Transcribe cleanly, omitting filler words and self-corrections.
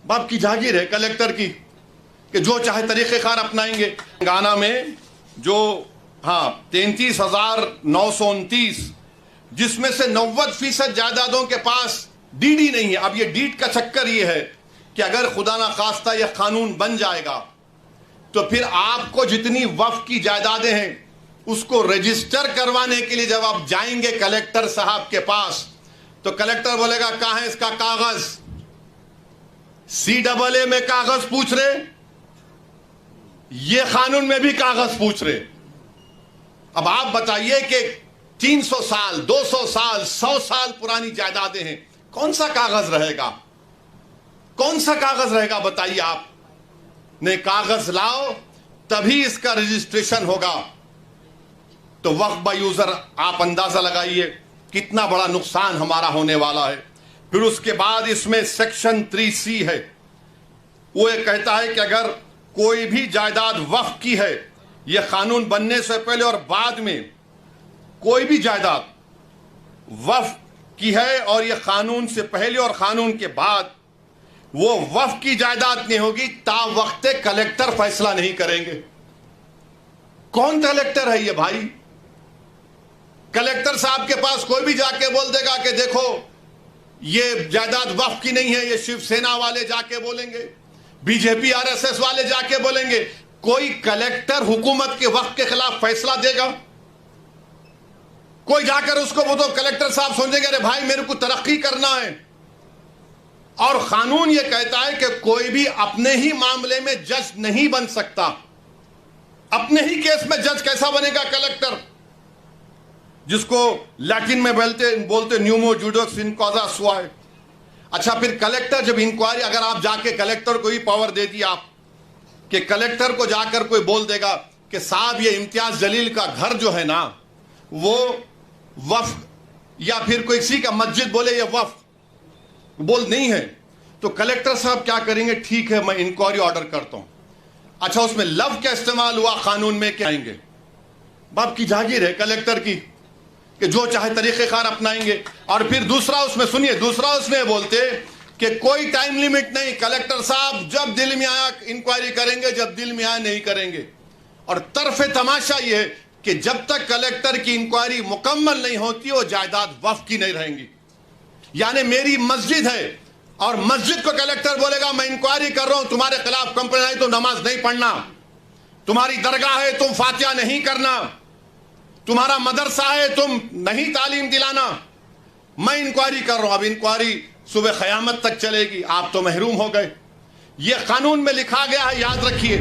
बाप की जागीर है कलेक्टर की कि जो चाहे तरीक़े कार अपनाएंगे। तेलंगाना में जो 33,929 जिसमें से 90% जायदादों के पास डीडी नहीं है। अब ये डीड का चक्कर ये है कि अगर खुदा ना खास्ता यह कानून बन जाएगा तो फिर आपको जितनी वक्फ की जायदादें हैं उसको रजिस्टर करवाने के लिए जब आप जाएंगे कलेक्टर साहब के पास तो कलेक्टर बोलेगा कहां है इसका कागज। CAA में कागज पूछ रहे, ये कानून में भी कागज पूछ रहे। अब आप बताइए कि 300 साल 200 साल 100 साल पुरानी जायदादें हैं, कौन सा कागज रहेगा, कौन सा कागज रहेगा बताइए आप। नहीं, कागज लाओ तभी इसका रजिस्ट्रेशन होगा। तो वक्फ बाय यूजर आप अंदाजा लगाइए कितना बड़ा नुकसान हमारा होने वाला है। फिर उसके बाद इसमें सेक्शन 3C है, वो ये कहता है कि अगर कोई भी जायदाद वक्फ की है, यह कानून बनने से पहले और बाद में कोई भी जायदाद वक्फ की है और यह कानून से पहले और कानून के बाद वो वक्फ की जायदाद नहीं होगी ता वक्त कलेक्टर फैसला नहीं करेंगे। कौन कलेक्टर है ये भाई? कलेक्टर साहब के पास कोई भी जाके बोल देगा कि देखो ये जायदाद वक्फ की नहीं है, ये शिवसेना वाले जाके बोलेंगे, BJP RSS वाले जाके बोलेंगे। कोई कलेक्टर हुकूमत के वक्फ के खिलाफ फैसला देगा? कोई जाकर उसको वो तो कलेक्टर साहब सोचेंगे अरे भाई मेरे को तरक्की करना है। और कानून ये कहता है कि कोई भी अपने ही मामले में जज नहीं बन सकता। अपने ही केस में जज कैसा बनेगा कलेक्टर, जिसको लैटिन में बोलते न्यूमो जुडोक्स इन कॉजा सुआए। अच्छा, फिर कलेक्टर जब इंक्वायरी, अगर आप जाके कलेक्टर को ही पावर दे दी आप कि कलेक्टर को जाकर कोई बोल देगा कि साहब ये इम्तियाज जलील का घर जो है ना वो वक्फ, या फिर कोई किसी का मस्जिद बोले ये वक्फ बोल नहीं है, तो कलेक्टर साहब क्या करेंगे? ठीक है मैं इंक्वायरी ऑर्डर करता हूं। अच्छा, उसमें लव क्या इस्तेमाल हुआ कानून में क्या आएंगे? बाप की जागीर है कलेक्टर की कि जो चाहे तरीक़े कार अपनाएंगे। और फिर दूसरा उसमें सुनिए, दूसरा उसमें बोलते कि कोई टाइम लिमिट नहीं, कलेक्टर साहब जब दिल में आया इंक्वायरी करेंगे, जब दिल में आया नहीं करेंगे। और तरफे तमाशा ये है कि जब तक कलेक्टर की इंक्वायरी मुकम्मल नहीं होती वो जायदाद वक्फ की नहीं रहेंगी। यानी मेरी मस्जिद है और मस्जिद को कलेक्टर बोलेगा मैं इंक्वायरी कर रहा हूं, तुम्हारे खिलाफ कंप्लेंट आई तो नमाज नहीं पढ़ना, तुम्हारी दरगाह है तुम फातिहा नहीं करना, तुम्हारा मदरसा है तुम नहीं तालीम दिलाना, मैं इंक्वायरी कर रहा हूं। अब इंक्वायरी सुबह क़यामत तक चलेगी, आप तो महरूम हो गए। यह कानून में लिखा गया है, याद रखिए।